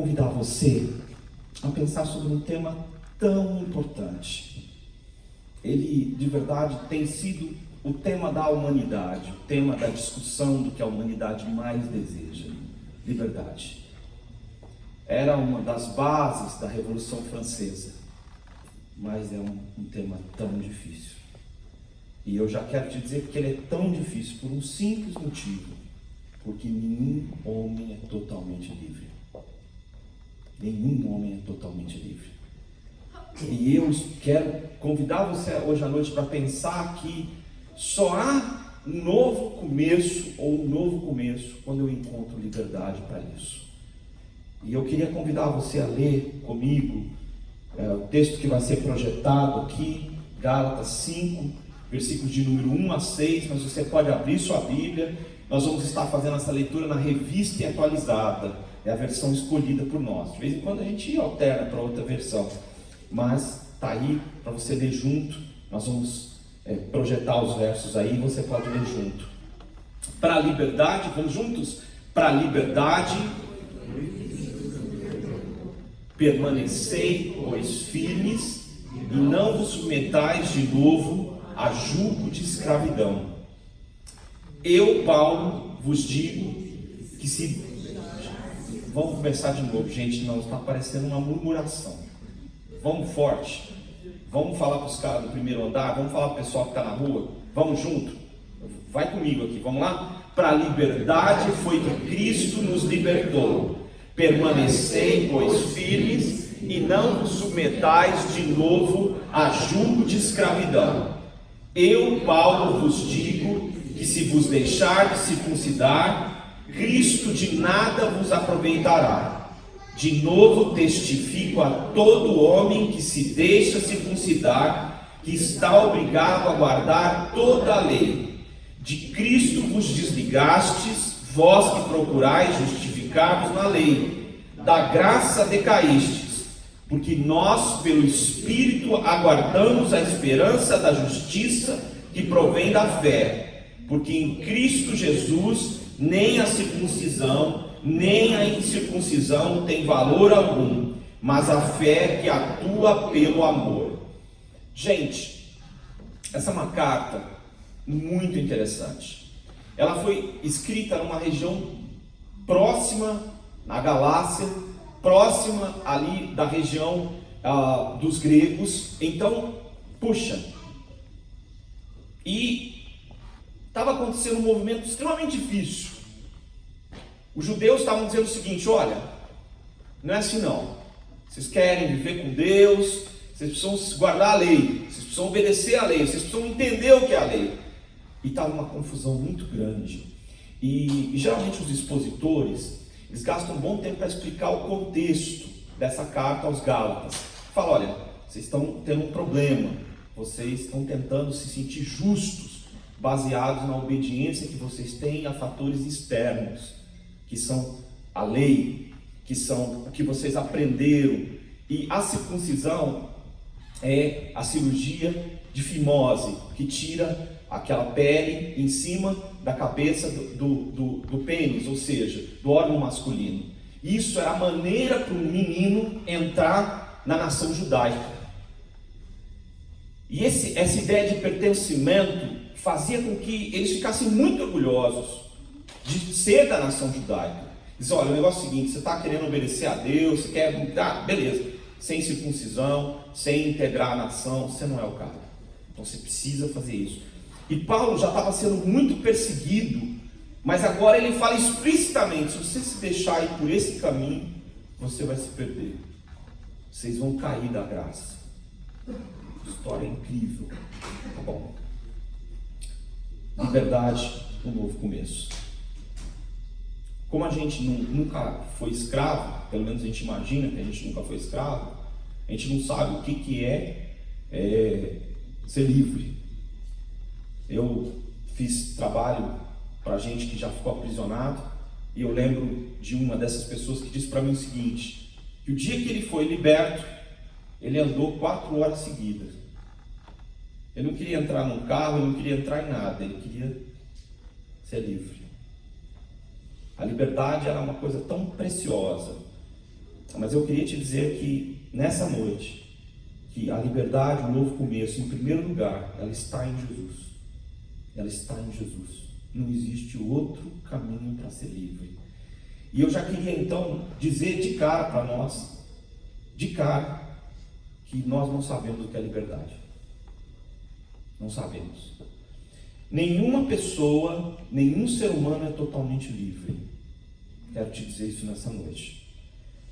convidar você a pensar sobre um tema tão importante. Ele, de verdade, tem sido o tema da humanidade, o tema da discussão do que a humanidade mais deseja: liberdade. Era uma das bases da Revolução Francesa, mas é um tema tão difícil. E eu já quero te dizer que ele é tão difícil por um simples motivo: porque nenhum homem é totalmente livre. Nenhum homem é totalmente livre. E eu quero convidar você hoje à noite para pensar que só há um novo começo, ou um novo começo, quando eu encontro liberdade para isso. E eu queria convidar você a ler comigo o texto que vai ser projetado aqui, Gálatas 5, versículos de número 1 a 6, mas você pode abrir sua Bíblia. Nós vamos estar fazendo essa leitura na Revista e Atualizada, é a versão escolhida por nós. De vez em quando a gente alterna para outra versão, mas está aí para você ler junto. Nós vamos projetar os versos aí, você pode ler junto. Para a liberdade, vamos juntos? Para a liberdade, permanecei, pois, firmes, e não vos submetais de novo a jugo de escravidão. Eu, Paulo, vos digo que se... Vamos começar de novo, gente, não, está parecendo uma murmuração. Vamos forte. Vamos falar para os caras do primeiro andar, vamos falar para o pessoal que está na rua. Vamos junto? Vai comigo aqui, vamos lá? Para a liberdade foi que Cristo nos libertou. Permanecei, pois, firmes, e não vos submetais de novo a jugo de escravidão. Eu, Paulo, vos digo que se vos deixar de circuncidar, Cristo de nada vos aproveitará. De novo testifico a todo homem que se deixa circuncidar, que está obrigado a guardar toda a lei. De Cristo vos desligastes, vós que procurais justificar-vos na lei. Da graça decaístes, porque nós, pelo Espírito, aguardamos a esperança da justiça que provém da fé. Porque em Cristo Jesus nem a circuncisão, nem a incircuncisão tem valor algum, mas a fé que atua pelo amor. Gente, essa é uma carta muito interessante. Ela foi escrita numa região próxima, na Galácia, próxima ali da região dos gregos. Então, puxa, e estava acontecendo um movimento extremamente difícil. Os judeus estavam dizendo o seguinte: olha, não é assim não. Vocês querem viver com Deus, vocês precisam guardar a lei, vocês precisam obedecer a lei, vocês precisam entender o que é a lei. E estava uma confusão muito grande. E geralmente os expositores, eles gastam um bom tempo para explicar o contexto dessa carta aos Gálatas. Fala: olha, vocês estão tendo um problema, vocês estão tentando se sentir justos, baseados na obediência que vocês têm a fatores externos, que são a lei, que são o que vocês aprenderam. E a circuncisão é a cirurgia de fimose, que tira aquela pele em cima da cabeça do pênis, ou seja, do órgão masculino. Isso era a maneira para um menino entrar na nação judaica. E essa ideia de pertencimento fazia com que eles ficassem muito orgulhosos de ser da nação judaica. Diz: olha, o negócio é o seguinte, você está querendo obedecer a Deus, você quer, beleza, sem circuncisão, sem integrar a nação, você não é o cara. Então você precisa fazer isso. E Paulo já estava sendo muito perseguido, mas agora ele fala explicitamente: se você se deixar ir por esse caminho, você vai se perder. Vocês vão cair da graça. História incrível. Tá bom. Liberdade, um novo começo. Como a gente nunca foi escravo, pelo menos a gente imagina que a gente nunca foi escravo, a gente não sabe o que é ser livre. Eu fiz trabalho para gente que já ficou aprisionado, e eu lembro de uma dessas pessoas que disse para mim o seguinte: que o dia que ele foi liberto, ele andou 4 horas seguidas. Ele não queria entrar num carro, ele não queria entrar em nada, ele queria ser livre. A liberdade era uma coisa tão preciosa Mas eu queria te dizer que nessa noite, que a liberdade, o novo começo, em primeiro lugar, ela está em Jesus. Ela está em Jesus. Não existe outro caminho para ser livre. E eu já queria então dizer de cara para nós, de cara, que nós não sabemos o que é liberdade. Não sabemos. Nenhuma pessoa, nenhum ser humano é totalmente livre. Quero te dizer isso nessa noite.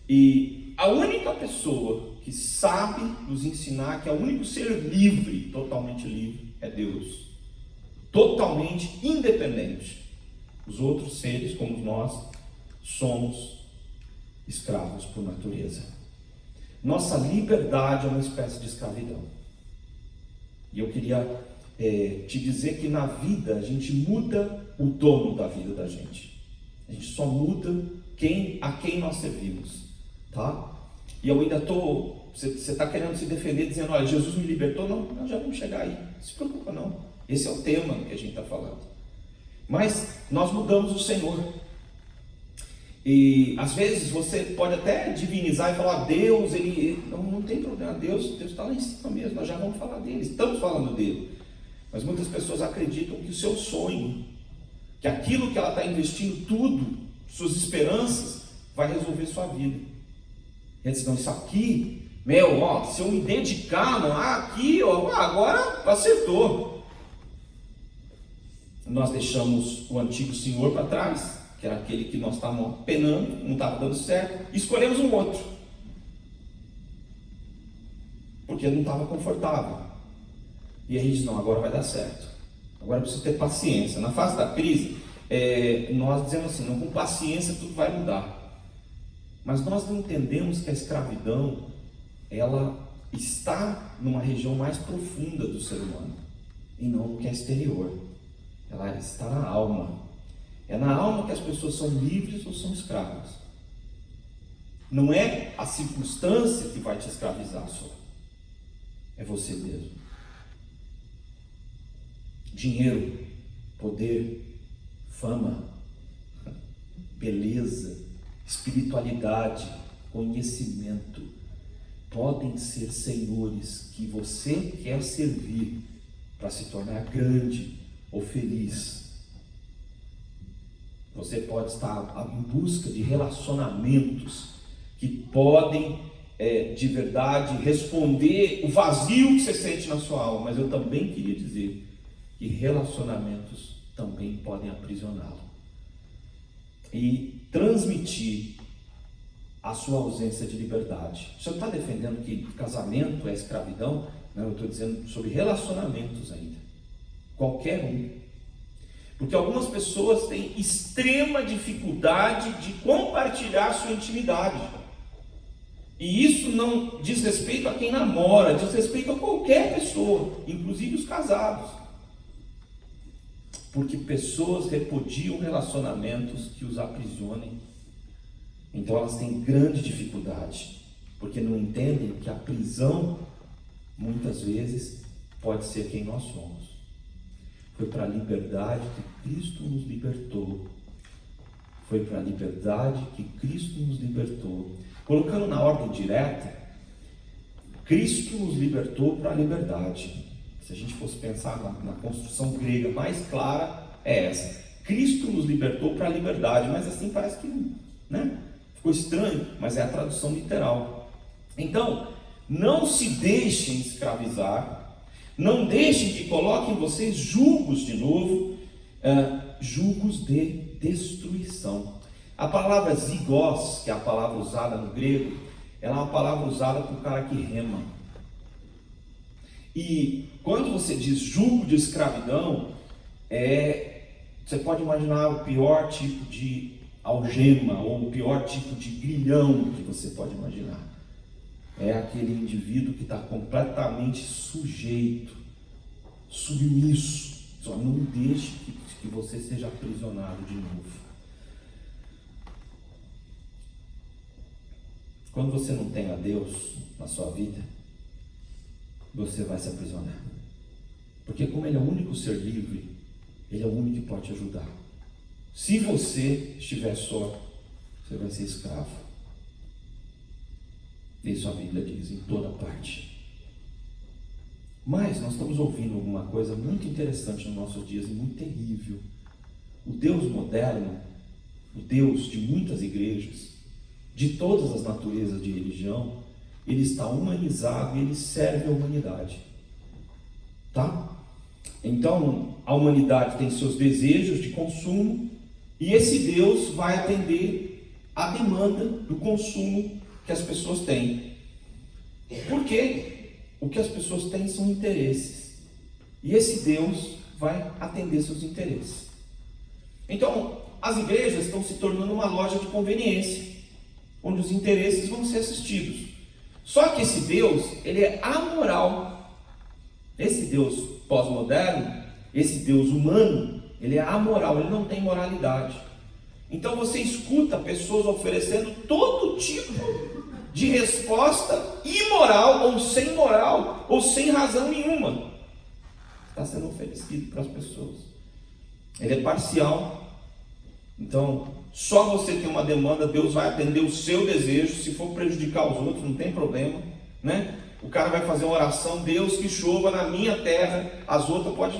E a única pessoa que sabe nos ensinar que é o único ser livre, totalmente livre, é Deus. Totalmente independente. Os outros seres, como nós, somos escravos por natureza. Nossa liberdade é uma espécie de escravidão. E eu queria te dizer que na vida a gente muda o dono da vida da gente. A gente só muda a quem nós servimos, tá? E eu ainda estou, você está querendo se defender dizendo, olha, Jesus me libertou? Não, nós já vamos chegar aí, não se preocupa não. Esse é o tema que a gente está falando. Mas nós mudamos o Senhor. E às vezes você pode até divinizar e falar, Deus, ele não tem problema, Deus está lá em cima mesmo, nós já vamos falar dele, estamos falando dele. Mas muitas pessoas acreditam que o seu sonho, que aquilo que ela está investindo tudo, suas esperanças, vai resolver sua vida. E eles dizem, isso aqui, se eu me dedicar, agora acertou. Nós deixamos o antigo senhor para trás, que era aquele que nós estávamos penando, não estava dando certo, e escolhemos um outro, porque não estava confortável. E aí a gente diz, não, agora vai dar certo, agora preciso ter paciência. Na fase da crise, nós dizemos assim, não, com paciência tudo vai mudar. Mas nós não entendemos que a escravidão, ela está numa região mais profunda do ser humano, e não no que é exterior. Ela está na alma. É na alma que as pessoas são livres ou são escravas. Não é a circunstância que vai te escravizar só. É você mesmo. Dinheiro, poder, fama, beleza, espiritualidade, conhecimento podem ser senhores que você quer servir para se tornar grande ou feliz. Você pode estar em busca de relacionamentos que podem de verdade responder o vazio que você sente na sua alma, mas eu também queria dizer que relacionamentos também podem aprisioná-lo e transmitir a sua ausência de liberdade. O senhor está defendendo que casamento é escravidão? Não, eu estou dizendo sobre relacionamentos ainda. Qualquer um. Porque algumas pessoas têm extrema dificuldade de compartilhar sua intimidade. E isso não diz respeito a quem namora, diz respeito a qualquer pessoa, inclusive os casados. Porque pessoas repudiam relacionamentos que os aprisionem. Então elas têm grande dificuldade, porque não entendem que a prisão, muitas vezes, pode ser quem nós somos. Foi para a liberdade que Cristo nos libertou. Foi para a liberdade que Cristo nos libertou. Colocando na ordem direta, Cristo nos libertou para a liberdade. Se a gente fosse pensar na construção grega mais clara, é essa. Cristo nos libertou para a liberdade, mas assim parece que ficou estranho, mas é a tradução literal. Então, não se deixem escravizar, não deixem que coloquem em vocês julgos de novo, julgos de destruição. A palavra zigos, que é a palavra usada no grego, ela é uma palavra usada por um cara que rema. E quando você diz jugo de escravidão, você pode imaginar o pior tipo de algema, ou o pior tipo de grilhão que você pode imaginar. É aquele indivíduo que está completamente sujeito, submisso. Só não deixe que você seja aprisionado de novo. Quando você não tem a Deus na sua vida, você vai se aprisionar. Porque como Ele é o único ser livre, Ele é o único que pode te ajudar. Se você estiver só, você vai ser escravo. Isso a Bíblia diz, em toda parte. Mas nós estamos ouvindo alguma coisa muito interessante nos nossos dias e muito terrível. O Deus moderno, o Deus de muitas igrejas, de todas as naturezas de religião, ele está humanizado e ele serve a humanidade. Tá? Então, a humanidade tem seus desejos de consumo e esse Deus vai atender a demanda do consumo que as pessoas têm. Porque o que as pessoas têm são interesses. E esse Deus vai atender seus interesses. Então, as igrejas estão se tornando uma loja de conveniência, onde os interesses vão ser assistidos. Só que esse Deus, ele é amoral. Esse Deus pós-moderno, esse Deus humano, ele é amoral, ele não tem moralidade. Então você escuta pessoas oferecendo todo tipo de resposta imoral, ou sem razão nenhuma. Está sendo oferecido para as pessoas. Ele é parcial. Então, só você tem uma demanda, Deus vai atender o seu desejo. Se for prejudicar os outros, não tem problema, né? O cara vai fazer uma oração: Deus, que chova na minha terra. As outras pode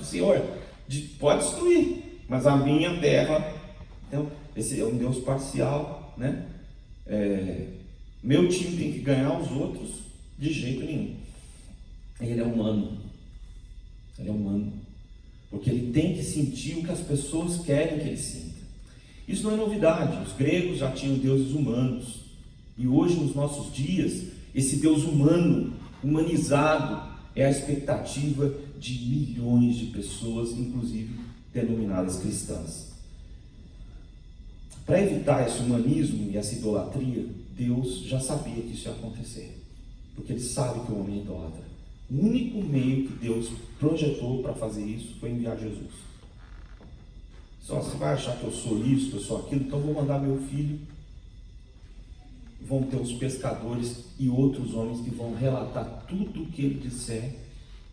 Senhor, pode destruir, mas a minha terra. Então, esse é um Deus parcial, né? Meu time tem que ganhar, os outros de jeito nenhum. Ele é humano. Ele é humano, porque ele tem que sentir o que as pessoas querem que ele sinta. Isso não é novidade. Os gregos já tinham deuses humanos, e hoje, nos nossos dias, esse Deus humano, humanizado, é a expectativa de milhões de pessoas, inclusive denominadas cristãs. Para evitar esse humanismo e essa idolatria, Deus já sabia que isso ia acontecer, porque ele sabe que o homem é idólatra. O único meio que Deus projetou para fazer isso foi enviar Jesus. Só você vai achar que eu sou isso, que eu sou aquilo, então vou mandar meu filho. Vão ter os pescadores e outros homens que vão relatar tudo o que ele disser,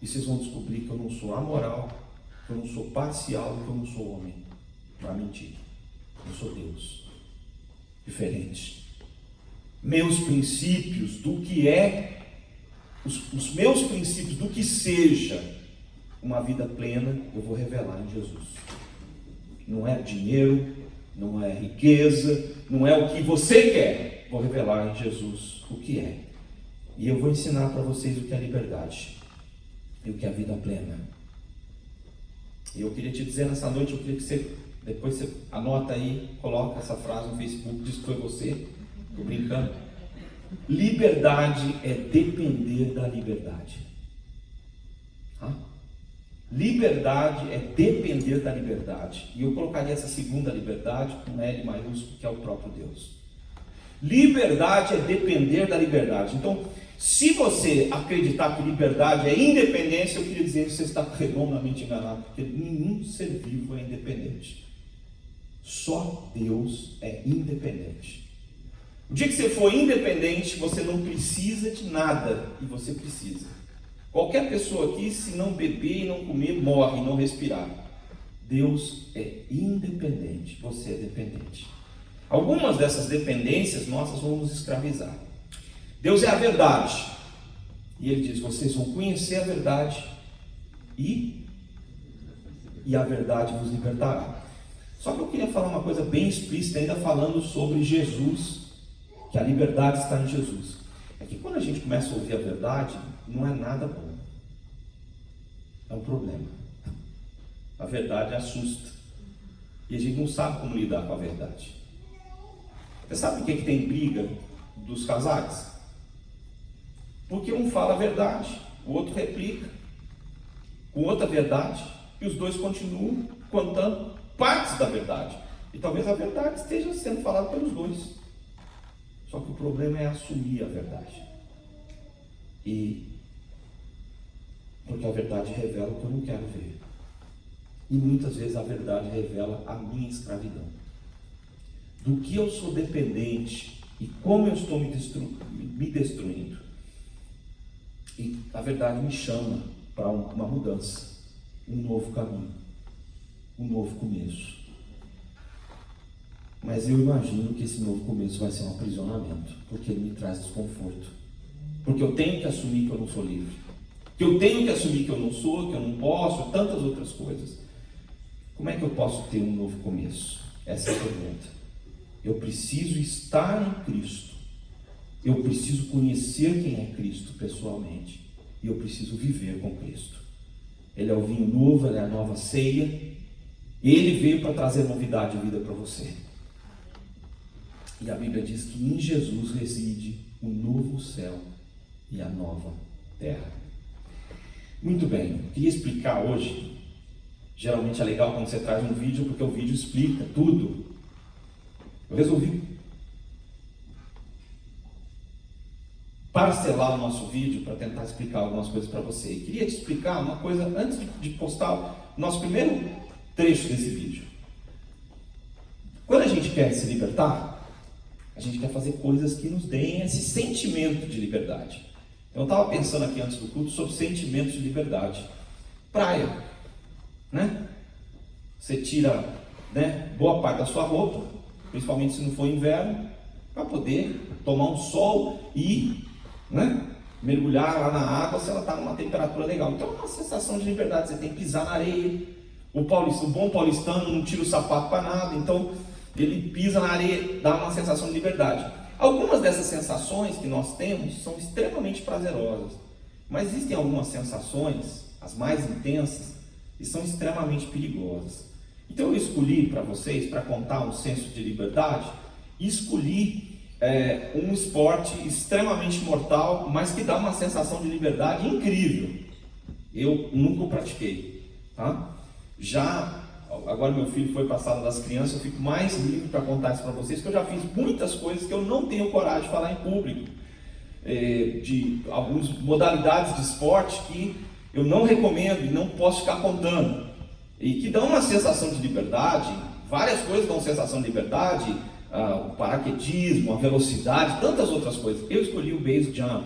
e vocês vão descobrir que eu não sou amoral, que eu não sou parcial, que eu não sou homem para mentir. Eu sou Deus, diferente. Meus princípios do que é, os meus princípios do que seja uma vida plena, eu vou revelar em Jesus. Não é dinheiro, não é riqueza, não é o que você quer. Vou revelar em Jesus o que é. E eu vou ensinar para vocês o que é liberdade e o que é a vida plena. E eu queria te dizer nessa noite, eu queria que depois você anota aí, coloca essa frase no Facebook, diz que foi você. Estou brincando. Liberdade é depender da liberdade. Liberdade é depender da liberdade. E eu colocaria essa segunda liberdade com L maiúsculo, que é o próprio Deus. Liberdade é depender da liberdade. Então, se você acreditar que liberdade é independência, eu queria dizer que você está redondamente enganado, porque nenhum ser vivo é independente. Só Deus é independente. O dia que você for independente, você não precisa de nada, e você precisa. Qualquer pessoa aqui, se não beber e não comer, morre e não respirar. Deus é independente, você é dependente. Algumas dessas dependências nossas vão nos escravizar. Deus é a verdade, e Ele diz: vocês vão conhecer a verdade, e a verdade vos libertará. Só que eu queria falar uma coisa bem explícita, ainda falando sobre Jesus, que a liberdade está em Jesus. É que quando a gente começa a ouvir a verdade, não é nada bom. É um problema. A verdade assusta, e a gente não sabe como lidar com a verdade. Você sabe o que tem briga dos casais? Porque um fala a verdade, o outro replica com outra verdade, e os dois continuam contando partes da verdade. E talvez a verdade esteja sendo falada pelos dois. Só que o problema é assumir a verdade. Porque a verdade revela o que eu não quero ver. E muitas vezes a verdade revela a minha escravidão. Do que eu sou dependente e como eu estou me destruindo. E a verdade me chama para uma mudança, um novo caminho, um novo começo. Mas eu imagino que esse novo começo vai ser um aprisionamento, porque ele me traz desconforto. Porque eu tenho que assumir que eu não sou livre. Que eu tenho que assumir que eu não sou, que eu não posso, tantas outras coisas. Como é que eu posso ter um novo começo? Essa é a pergunta. Eu preciso estar em Cristo. Eu preciso conhecer quem é Cristo pessoalmente. E eu preciso viver com Cristo. Ele é o vinho novo, ele é a nova ceia. Ele veio para trazer novidade de vida para você. E a Bíblia diz que em Jesus reside o novo céu e a nova terra. Muito bem, eu queria explicar hoje. Geralmente é legal quando você traz um vídeo, porque o vídeo explica tudo. Eu resolvi parcelar o nosso vídeo para tentar explicar algumas coisas para você. E queria te explicar uma coisa antes de postar o nosso primeiro trecho desse vídeo. Quando a gente quer se libertar, a gente quer fazer coisas que nos deem esse sentimento de liberdade. Eu estava pensando aqui antes do culto sobre sentimentos de liberdade. Praia, né? Você tira, né, boa parte da sua roupa, principalmente se não for inverno, para poder tomar um sol e, né, mergulhar lá na água se ela está numa temperatura legal. Então é uma sensação de liberdade. Você tem que pisar na areia. O bom paulistano não tira o sapato para nada, então ele pisa na areia, dá uma sensação de liberdade. Algumas dessas sensações que nós temos são extremamente prazerosas, mas existem algumas sensações, as mais intensas, que são extremamente perigosas. Então eu escolhi para vocês, para contar um senso de liberdade, escolhi um esporte extremamente mortal, mas que dá uma sensação de liberdade incrível. Eu nunca o pratiquei, tá? Agora meu filho foi para a sala das crianças, eu fico mais livre para contar isso para vocês, que eu já fiz muitas coisas que eu não tenho coragem de falar em público, de algumas modalidades de esporte que eu não recomendo e não posso ficar contando, e que dão uma sensação de liberdade. Várias coisas dão sensação de liberdade, o paraquedismo, a velocidade, tantas outras coisas. Eu escolhi o base jump,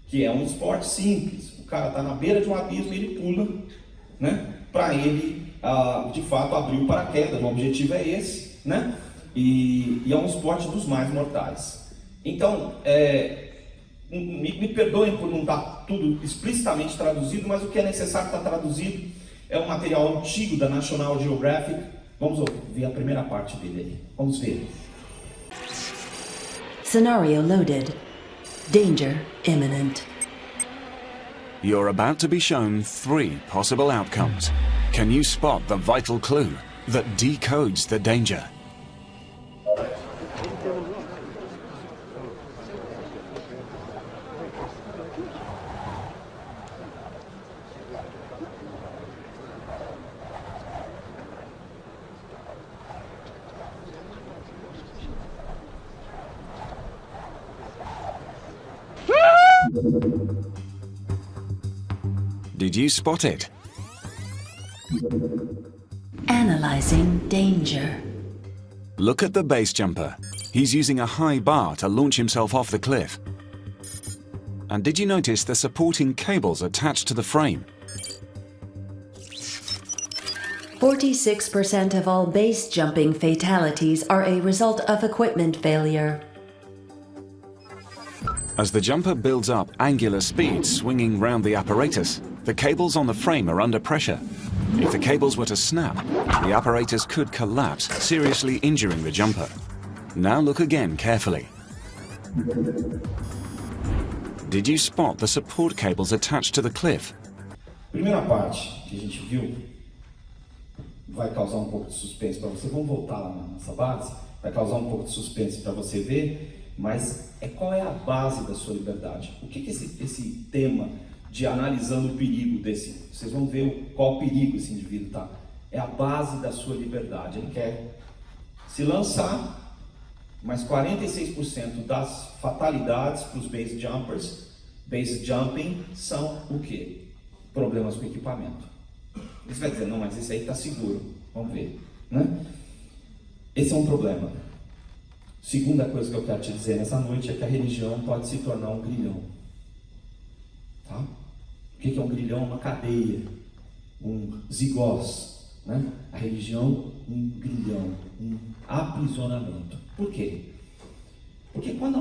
que é um esporte simples. O cara está na beira de um abismo e ele pula, né, para ele de fato abrir o paraquedas. O objetivo é esse, né? E é um esporte dos mais mortais. Então, me perdoem por não estar tudo explicitamente traduzido, mas o que é necessário estar traduzido é um material antigo da National Geographic. Vamos ver a primeira parte dele aí. Vamos ver. Scenario loaded. Danger imminent. You're about to be shown 3 possible outcomes. Can you spot the vital clue that decodes the danger? Did you spot it? Analyzing danger. Look at the base jumper. He's using a high bar to launch himself off the cliff. And did you notice the supporting cables attached to the frame? 46% of all base jumping fatalities are a result of equipment failure. As the jumper builds up angular speed swinging round the apparatus, the cables on the frame are under pressure. If the cables were to snap, the apparatus could collapse, seriously injuring the jumper. Now look again carefully. Did you spot the support cables attached to the cliff? Primeira parte que a gente viu vai causar um pouco de suspense para você. Vamos voltar lá na nossa base. Vai causar um pouco de suspense para você ver, mas qual é a base da sua liberdade? O que esse tema de analisando o perigo desse, vocês vão ver qual perigo esse indivíduo tá. É a base da sua liberdade. Ele quer se lançar, mas 46% das fatalidades para os base jumpers, base jumping, são o quê? Problemas com equipamento. Você vai dizer, não, mas esse aí está seguro. Vamos ver, né? Esse é um problema. Segunda coisa que eu quero te dizer nessa noite é que a religião pode se tornar um grilhão. Tá? O que é um grilhão? Uma cadeia, um zigós, né? A religião, um grilhão, um aprisionamento. Por quê? Porque quando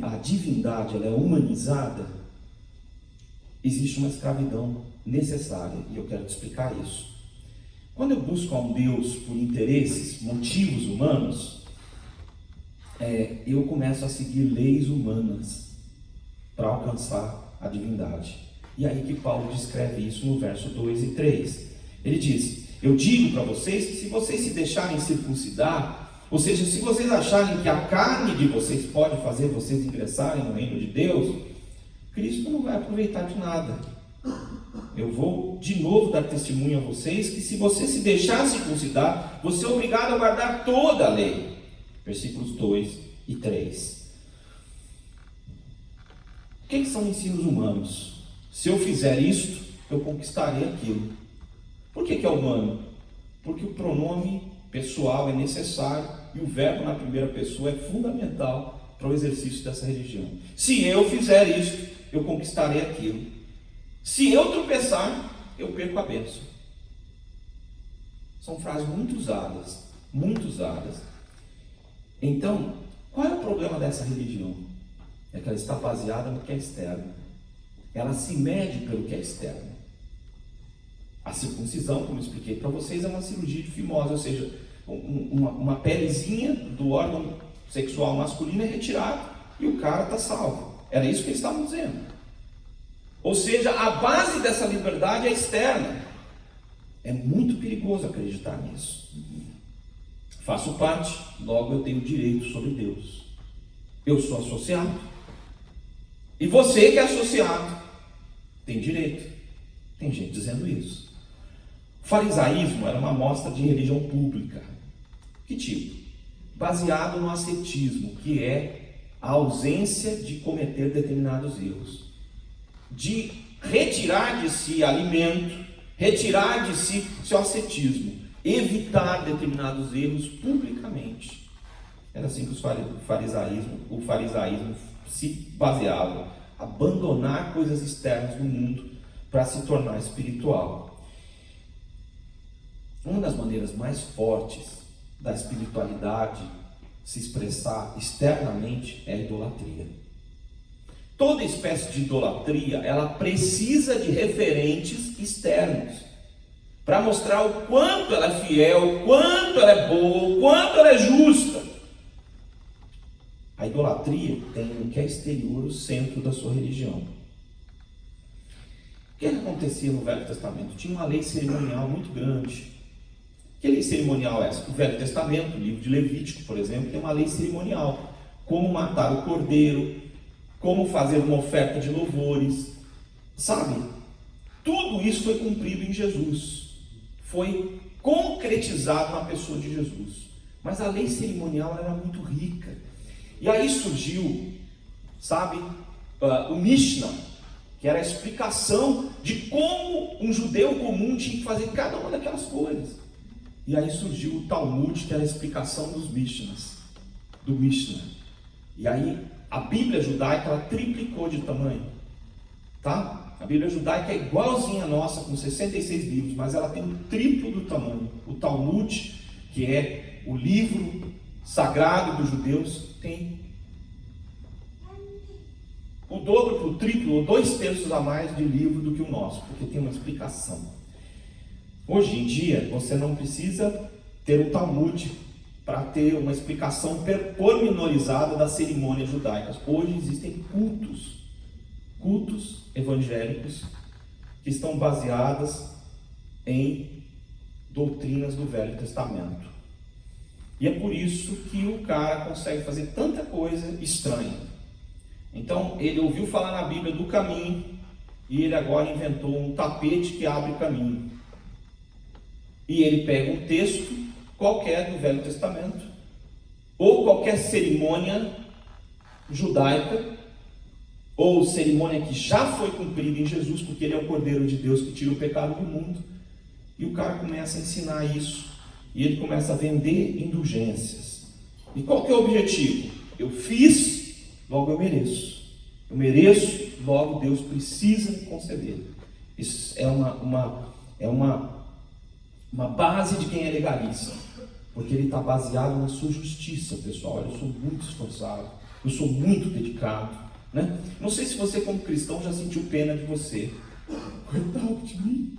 a divindade ela é humanizada, existe uma escravidão necessária, e eu quero te explicar isso. Quando eu busco a um Deus por interesses, motivos humanos, eu começo a seguir leis humanas para alcançar a divindade. E aí que Paulo descreve isso no verso 2 e 3. Ele diz: eu digo para vocês que se vocês se deixarem circuncidar, ou seja, se vocês acharem que a carne de vocês pode fazer vocês ingressarem no reino de Deus, Cristo não vai aproveitar de nada. Eu vou de novo dar testemunho a vocês que se você se deixar circuncidar, você é obrigado a guardar toda a lei. Versículos 2 e 3. O que são ensinos humanos? Se eu fizer isto, eu conquistarei aquilo. Por que é humano? Porque o pronome pessoal é necessário e o verbo na primeira pessoa é fundamental para o exercício dessa religião. Se eu fizer isto, eu conquistarei aquilo. Se eu tropeçar, eu perco a bênção. São frases muito usadas, muito usadas. Então, qual é o problema dessa religião? É que ela está baseada no que é externo. Ela se mede pelo que é externo. A circuncisão, como eu expliquei para vocês, é uma cirurgia de fimose, ou seja, uma pelezinha do órgão sexual masculino é retirada e o cara está salvo. Era isso que eles estavam dizendo. Ou seja, a base dessa liberdade é externa. É muito perigoso acreditar nisso. Faço parte, logo eu tenho direito sobre Deus. Eu sou associado. E você que é associado tem direito. Tem gente dizendo isso. O farisaísmo era uma amostra de religião pública. Que tipo? Baseado no ascetismo, que é a ausência de cometer determinados erros. De retirar de si alimento, retirar de si seu ascetismo, evitar determinados erros publicamente. Era assim que o farisaísmo se baseava, abandonar coisas externas do mundo para se tornar espiritual. Uma das maneiras mais fortes da espiritualidade se expressar externamente é a idolatria. Toda espécie de idolatria, ela precisa de referentes externos para mostrar o quanto ela é fiel, o quanto ela é boa, o quanto ela é justa. A idolatria tem o que é exterior, o centro da sua religião. O que acontecia no Velho Testamento? Tinha uma lei cerimonial muito grande. Que lei cerimonial é essa? O Velho Testamento, o livro de Levítico, por exemplo, tem uma lei cerimonial. Como matar o cordeiro, como fazer uma oferta de louvores, sabe? Tudo isso foi cumprido em Jesus, foi concretizado na pessoa de Jesus. Mas a lei cerimonial era muito rica. E aí surgiu, sabe, o Mishnah, que era a explicação de como um judeu comum tinha que fazer cada uma daquelas coisas. E aí surgiu o Talmud, que era a explicação dos Mishnahs, do Mishnah. E aí a Bíblia judaica, ela triplicou de tamanho, tá? A Bíblia judaica é igualzinha à nossa, com 66 livros, mas ela tem o triplo do tamanho. O Talmud, que é o livro sagrado dos judeus, tem o dobro, o triplo, ou 2/3 a mais de livro do que o nosso, porque tem uma explicação. Hoje em dia, você não precisa ter o Talmud para ter uma explicação pormenorizada das cerimônias judaicas. Hoje existem cultos evangélicos que estão baseados em doutrinas do Velho Testamento. E é por isso que o cara consegue fazer tanta coisa estranha. Então, ele ouviu falar na Bíblia do caminho e ele agora inventou um tapete que abre caminho. E ele pega um texto qualquer do Velho Testamento, ou qualquer cerimônia judaica, ou cerimônia que já foi cumprida em Jesus, porque ele é o Cordeiro de Deus que tira o pecado do mundo, e o cara começa a ensinar isso, e ele começa a vender indulgências. E qual que é o objetivo? Eu fiz, logo eu mereço. Eu mereço, logo Deus precisa me conceder. Isso é uma uma base de quem é legalista, porque ele está baseado na sua justiça, pessoal. Olha, eu sou muito esforçado, eu sou muito dedicado, né? Não sei se você como cristão já sentiu pena de você. Coitado de mim,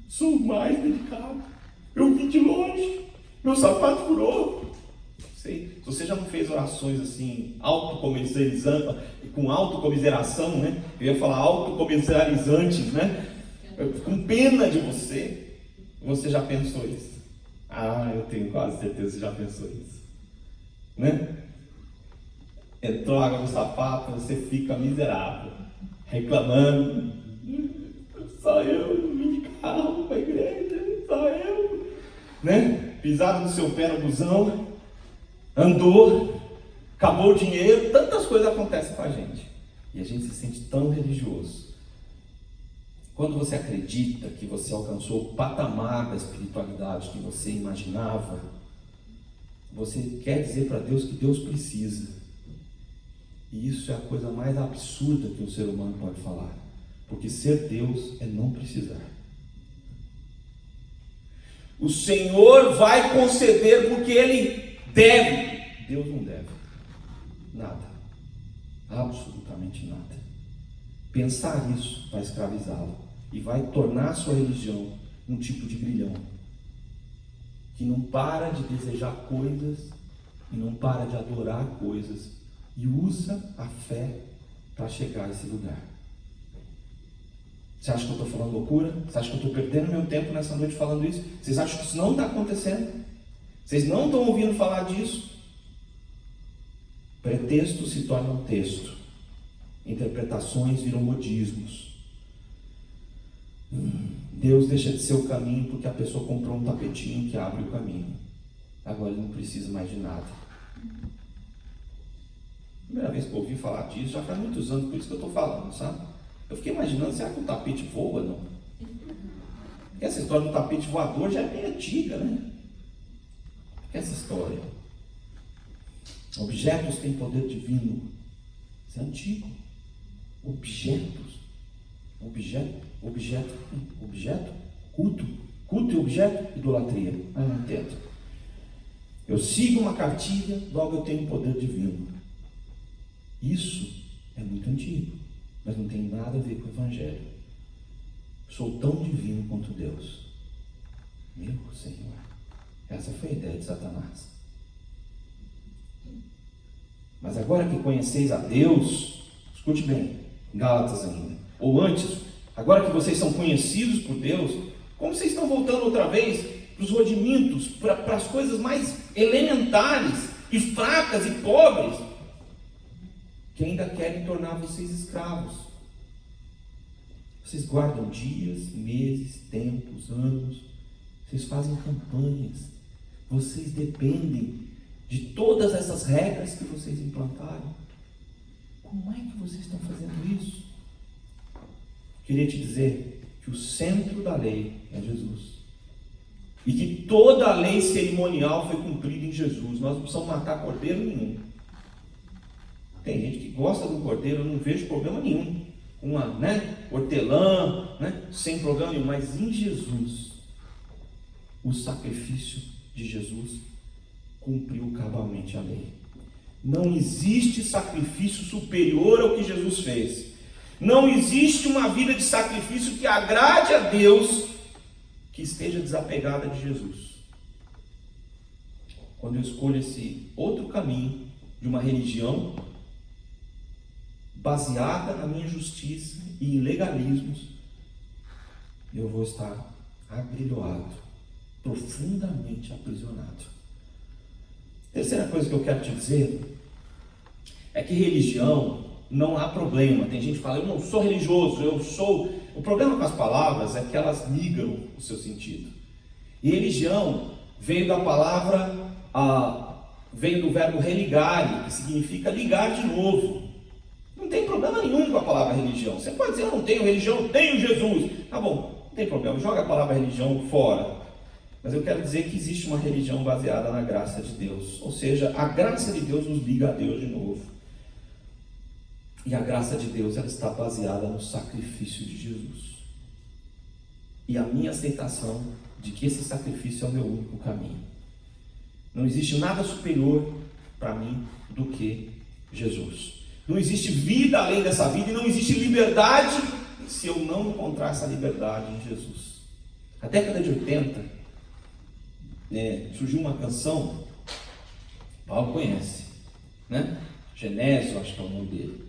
sou o mais dedicado, eu vim de longe, meu sapato furou. Sei, se você já não fez orações assim, autocomiseração, com autocomiseração, né? Eu ia falar autocomiserizantes, né? Com pena de você, você já pensou isso? Ah, eu tenho quase certeza que você já pensou isso, né? Entrou água no sapato, você fica miserável, reclamando. Só eu não vim de carro para a igreja, só eu, né? Pisado no seu pé no busão, andou, acabou o dinheiro, tantas coisas acontecem com a gente. E a gente se sente tão religioso. Quando você acredita que você alcançou o patamar da espiritualidade que você imaginava, você quer dizer para Deus que Deus precisa. E isso é a coisa mais absurda que um ser humano pode falar. Porque ser Deus é não precisar. O Senhor vai conceder porque Ele deve. Deus não deve. Nada. Absolutamente nada. Pensar isso vai escravizá-lo. E vai tornar a sua religião um tipo de grilhão. Que não para de desejar coisas. E não para de adorar coisas. E usa a fé para chegar a esse lugar. Você acha que eu estou falando loucura? Você acha que eu estou perdendo meu tempo nessa noite falando isso? Vocês acham que isso não está acontecendo? Vocês não estão ouvindo falar disso? Pretexto se torna um texto. Interpretações viram modismos. Deus deixa de ser o caminho porque a pessoa comprou um tapetinho que abre o caminho. Agora ele não precisa mais de nada. Primeira vez que eu ouvi falar disso, já faz muitos anos, por isso que eu estou falando, sabe? Eu fiquei imaginando, será que o tapete voa, não? Porque essa história do tapete voador já é bem antiga, né? Essa história. Objetos têm poder divino. Isso é antigo. Objetos. Objeto. Culto e objeto, idolatria. Ah, não entendo. Eu sigo uma cartilha, logo eu tenho poder divino. Isso é muito antigo. Mas não tem nada a ver com o Evangelho. Sou tão divino quanto Deus. Meu Senhor. Essa foi a ideia de Satanás. Mas agora que conheceis a Deus, escute bem, Gálatas ainda, ou antes, agora que vocês são conhecidos por Deus, como vocês estão voltando outra vez para os rudimentos, para as coisas mais elementares e fracas e pobres, que ainda querem tornar vocês escravos. Vocês guardam dias, meses, tempos, anos, vocês fazem campanhas, vocês dependem de todas essas regras que vocês implantaram. Como é que vocês estão fazendo isso? Queria te dizer que o centro da lei é Jesus. E que toda a lei cerimonial foi cumprida em Jesus. Nós não precisamos matar cordeiro nenhum. Tem gente que gosta do cordeiro, eu não vejo problema nenhum. Uma, hortelã, sem problema nenhum. Mas em Jesus, o sacrifício de Jesus cumpriu cabalmente a lei. Não existe sacrifício superior ao que Jesus fez. Não existe uma vida de sacrifício que agrade a Deus que esteja desapegada de Jesus. Quando eu escolho esse outro caminho de uma religião baseada na minha justiça e em legalismos, eu vou estar agrilhoado, profundamente aprisionado. Terceira coisa que eu quero te dizer é que religião não há problema. Tem gente que fala, eu não sou religioso, eu sou... O problema com as palavras é que elas migram o seu sentido. E religião veio da palavra, veio do verbo religare, que significa ligar de novo. Não tem problema nenhum com a palavra religião. Você pode dizer, eu não tenho religião, eu tenho Jesus. Tá bom, não tem problema, joga a palavra religião fora. Mas eu quero dizer que existe uma religião baseada na graça de Deus. Ou seja, a graça de Deus nos liga a Deus de novo. E a graça de Deus, ela está baseada no sacrifício de Jesus. E a minha aceitação de que esse sacrifício é o meu único caminho. Não existe nada superior para mim do que Jesus. Não existe vida além dessa vida e não existe liberdade se eu não encontrar essa liberdade em Jesus. Na década de 80, surgiu uma canção, Paulo conhece, né? Genésio, acho que é o nome dele,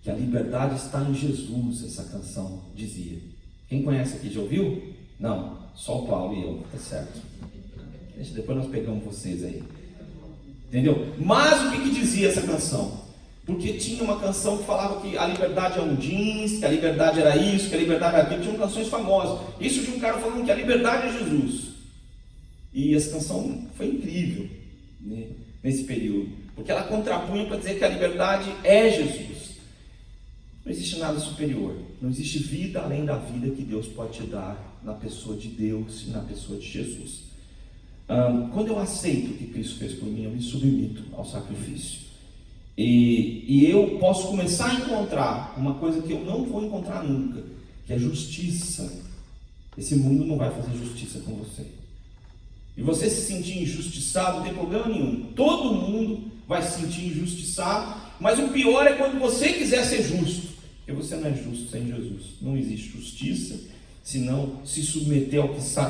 que a liberdade está em Jesus, essa canção dizia. Quem conhece aqui, já ouviu? Não, só o Paulo e eu, tá certo. Depois nós pegamos vocês aí. Entendeu? Mas o que dizia essa canção? Porque tinha uma canção que falava que a liberdade é um jeans, que a liberdade era isso, que a liberdade era aquilo. Tinham canções famosas. Isso de um cara falando que a liberdade é Jesus. E essa canção foi incrível, né, nesse período. Porque ela contrapunha para dizer que a liberdade é Jesus. Não existe nada superior. Não existe vida além da vida que Deus pode te dar na pessoa de Deus e na pessoa de Jesus. Quando eu aceito o que Cristo fez por mim, eu me submeto ao sacrifício. E eu posso começar a encontrar uma coisa que eu não vou encontrar nunca, que é justiça. Esse mundo não vai fazer justiça com você. E você se sentir injustiçado não tem problema nenhum. Todo mundo vai se sentir injustiçado, mas o pior é quando você quiser ser justo, porque você não é justo sem Jesus. Não existe justiça se não se submeter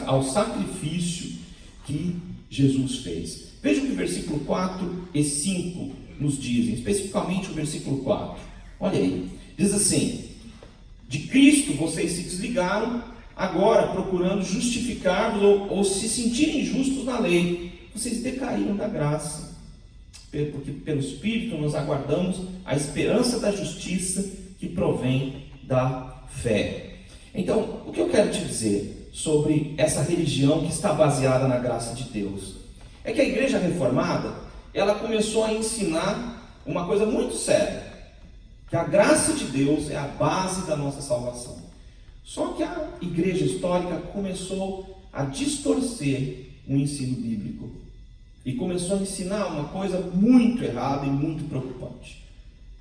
ao sacrifício que Jesus fez. Veja o que o versículo 4 e 5 nos dizem, especificamente o versículo 4. Olha aí, diz assim: de Cristo vocês se desligaram, agora procurando justificar-vos ou se sentirem justos na lei. Vocês decaíram da graça, porque pelo Espírito nós aguardamos a esperança da justiça que provém da fé. Então, o que eu quero te dizer sobre essa religião que está baseada na graça de Deus é que a Igreja Reformada, ela começou a ensinar uma coisa muito séria, que a graça de Deus é a base da nossa salvação. Só que a Igreja Histórica começou a distorcer o ensino bíblico e começou a ensinar uma coisa muito errada e muito preocupante.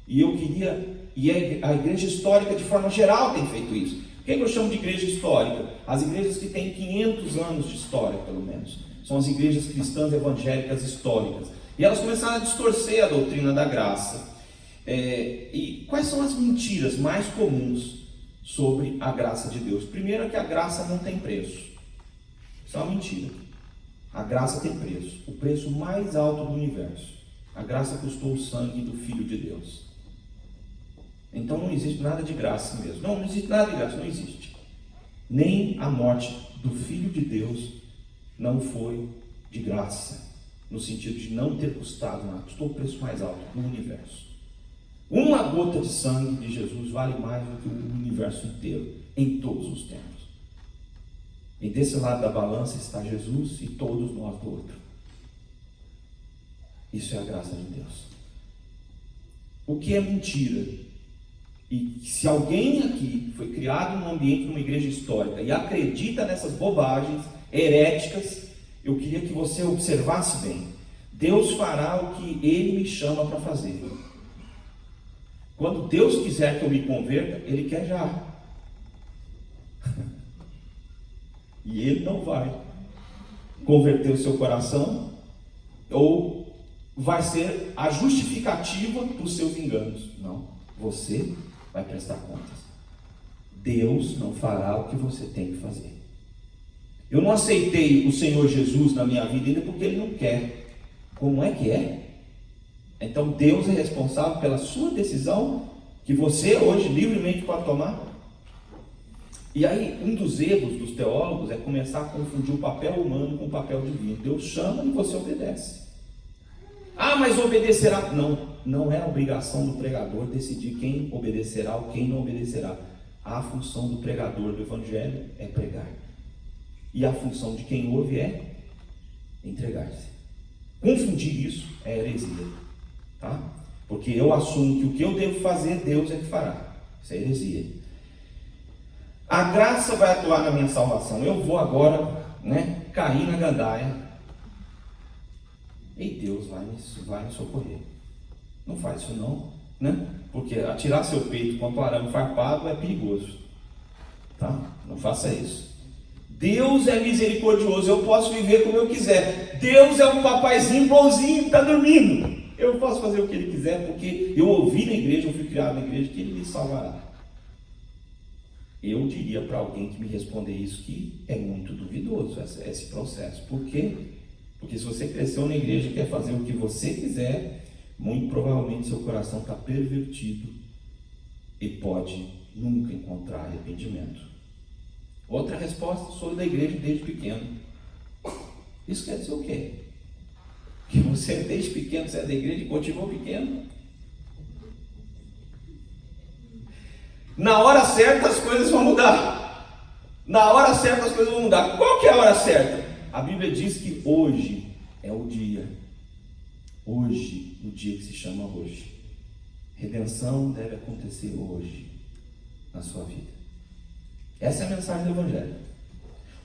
E a Igreja Histórica de forma geral tem feito isso. O que eu chamo de igreja histórica? As igrejas que têm 500 anos de história, pelo menos. São as igrejas cristãs evangélicas históricas. E elas começaram a distorcer a doutrina da graça. E quais são as mentiras mais comuns sobre a graça de Deus? Primeiro é que a graça não tem preço. Isso é uma mentira. A graça tem preço. O preço mais alto do universo. A graça custou o sangue do Filho de Deus. Então não existe nada de graça mesmo. Não existe nada de graça, não existe. Nem a morte do Filho de Deus não foi de graça, no sentido de não ter custado nada. Custou o preço mais alto do universo. Uma gota de sangue de Jesus vale mais do que o universo inteiro, em todos os tempos. E desse lado da balança está Jesus e todos nós do outro. Isso é a graça de Deus. O que é mentira? E se alguém aqui foi criado num ambiente de uma igreja histórica e acredita nessas bobagens heréticas, eu queria que você observasse bem. Deus fará o que Ele me chama para fazer. Quando Deus quiser que eu me converta, Ele quer já. E Ele não vai converter o seu coração, ou vai ser a justificativa para os seus enganos. Não, você vai prestar contas. Deus não fará o que você tem que fazer. Eu não aceitei o Senhor Jesus na minha vida ainda porque Ele não quer. Como é que é? Então Deus é responsável pela sua decisão que você hoje livremente pode tomar. E aí um dos erros dos teólogos é começar a confundir o papel humano com o papel divino. Deus chama e você obedece. Ah, mas obedecerá. Não é a obrigação do pregador decidir quem obedecerá ou quem não obedecerá. A função do pregador do evangelho é pregar. E a função de quem ouve é entregar-se. Confundir isso é heresia. Tá? Porque eu assumo que o que eu devo fazer, Deus é que fará. Isso é heresia. A graça vai atuar na minha salvação. Eu vou agora, cair na gandaia. E Deus vai me socorrer. Não faz isso não, Porque atirar seu peito contra o arame farpado é perigoso, tá? Não faça isso. Deus é misericordioso, eu posso viver como eu quiser. Deus é um papaizinho bonzinho que está dormindo. Eu posso fazer o que Ele quiser, porque eu ouvi na igreja, eu fui criado na igreja, que Ele me salvará. Eu diria para alguém que me responder isso que é muito duvidoso esse processo. Por quê? Porque se você cresceu na igreja e quer fazer o que você quiser, muito provavelmente seu coração está pervertido e pode nunca encontrar arrependimento. Outra resposta: sou da igreja desde pequeno. Isso quer dizer o quê? Que você desde pequeno, você é da igreja e continuou pequeno? Na hora certa as coisas vão mudar. Na hora certa as coisas vão mudar. Qual que é a hora certa? A Bíblia diz que hoje é o dia. Hoje, o dia que se chama hoje. Redenção deve acontecer hoje na sua vida. Essa é a mensagem do Evangelho.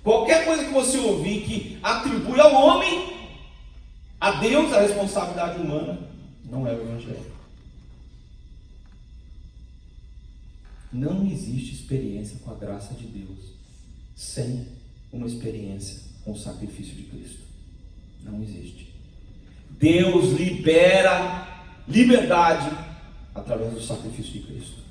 Qualquer coisa que você ouvir que atribui ao homem, a Deus, a responsabilidade humana, não é o Evangelho. Não existe experiência com a graça de Deus sem uma experiência com o sacrifício de Cristo. Não existe. Deus libera liberdade através do sacrifício de Cristo.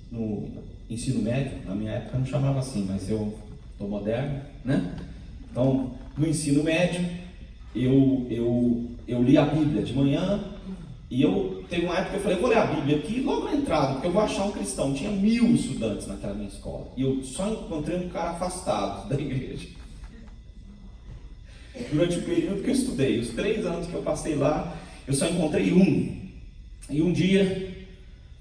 No ensino médio, na minha época não chamava assim, mas eu estou moderno, né? Então, no ensino médio, eu li a Bíblia de manhã. E teve uma época que eu falei, eu vou ler a Bíblia aqui logo na entrada, porque eu vou achar um cristão. Tinha 1000 estudantes naquela minha escola. E eu só encontrei um cara afastado da igreja. Durante o período que eu estudei, os 3 anos que eu passei lá, eu só encontrei um. E um dia,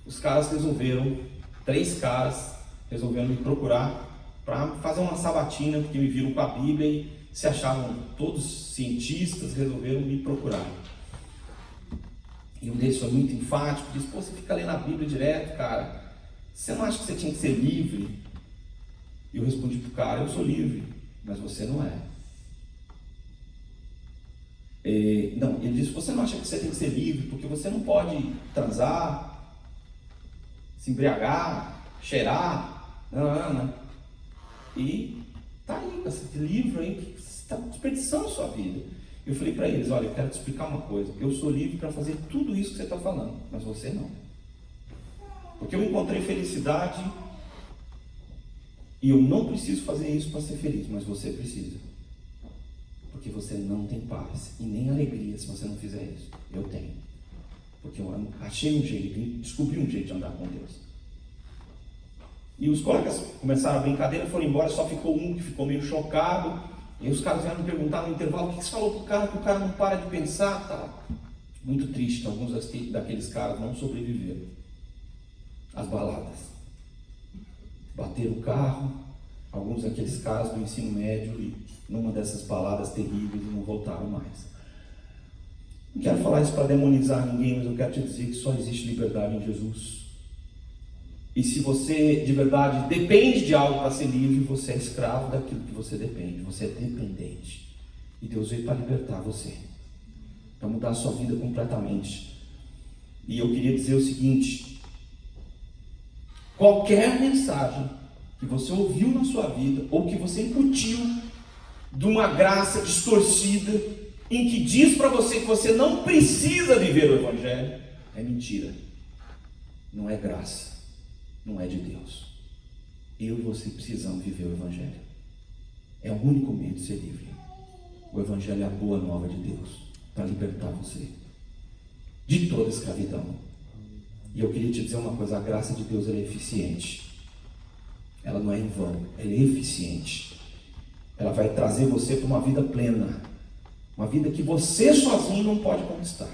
os caras resolveram, 3 caras, resolveram me procurar para fazer uma sabatina, porque me viram com a Bíblia e se achavam todos cientistas, resolveram me procurar. E um deles foi muito enfático, disse: pô, você fica lendo a Bíblia direto, cara, você não acha que você tinha que ser livre? E eu respondi pro cara: eu sou livre, mas você não é. Não, ele disse: você não acha que você tem que ser livre, porque você não pode transar, se embriagar, cheirar, não. E tá aí, com esse livro aí, que você está desperdiçando a sua vida. Eu falei para eles: olha, eu quero te explicar uma coisa. Eu sou livre para fazer tudo isso que você está falando, mas você não. Porque eu encontrei felicidade e eu não preciso fazer isso para ser feliz, mas você precisa. Porque você não tem paz e nem alegria se você não fizer isso. Eu tenho. Porque eu achei um jeito, descobri um jeito de andar com Deus. E os colegas começaram a brincadeira, foram embora, só ficou um que ficou meio chocado. E os caras vieram me perguntar no intervalo: o que você falou pro cara, que o cara não para de pensar? Tá muito triste, alguns daqueles caras não sobreviveram às baladas. Bateram o carro, alguns daqueles caras do ensino médio, e numa dessas baladas terríveis, não voltaram mais. Não quero falar isso para demonizar ninguém, mas eu quero te dizer que só existe liberdade em Jesus. E se você de verdade depende de algo para ser livre, você é escravo daquilo que você depende. Você é dependente. E Deus veio para libertar você, para mudar a sua vida completamente. E eu queria dizer o seguinte: qualquer mensagem que você ouviu na sua vida, ou que você incutiu de uma graça distorcida, em que diz para você que você não precisa viver o Evangelho, é mentira. Não é graça. Não é de Deus. Eu e você precisamos viver o Evangelho. É o único meio de ser livre. O Evangelho é a boa nova de Deus para libertar você de toda escravidão. E eu queria te dizer uma coisa: a graça de Deus, ela é eficiente. Ela não é em vão, ela é eficiente. Ela vai trazer você para uma vida plena, uma vida que você sozinho não pode conquistar.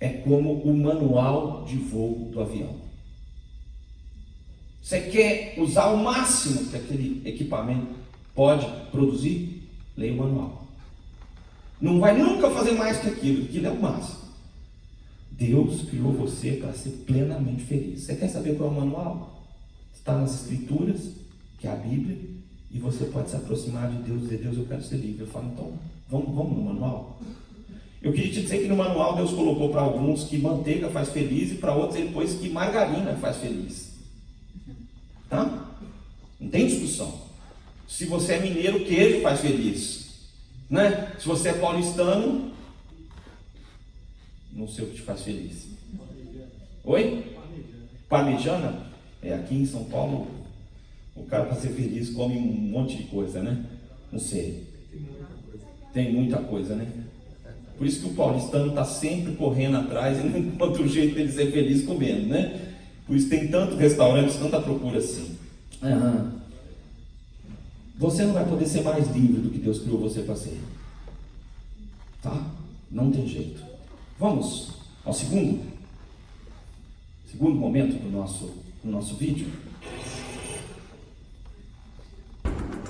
É como o manual de voo do avião. Você quer usar o máximo que aquele equipamento pode produzir? Leia o manual. Não vai nunca fazer mais que aquilo. Aquilo é o máximo. Deus criou você para ser plenamente feliz. Você quer saber qual é o manual? Está nas Escrituras, que é a Bíblia, e você pode se aproximar de Deus e dizer: Deus, eu quero ser livre. Eu falo: então, vamos no manual? Eu queria te dizer que no manual Deus colocou para alguns que manteiga faz feliz e para outros ele pôs que margarina faz feliz. Tá? Não tem discussão. Se você é mineiro, queijo faz feliz. Né? Se você é paulistano, não sei o que te faz feliz. Oi? Parmegiana? Aqui em São Paulo, o cara para ser feliz come um monte de coisa, né? Não sei. Tem muita coisa, né? Por isso que o paulistano está sempre correndo atrás e não encontra o jeito dele ser feliz comendo, né? Por isso tem tanto restaurante, tanta procura assim. Você não vai poder ser mais livre do que Deus criou você para ser. Tá? Não tem jeito. Vamos ao segundo momento do nosso vídeo.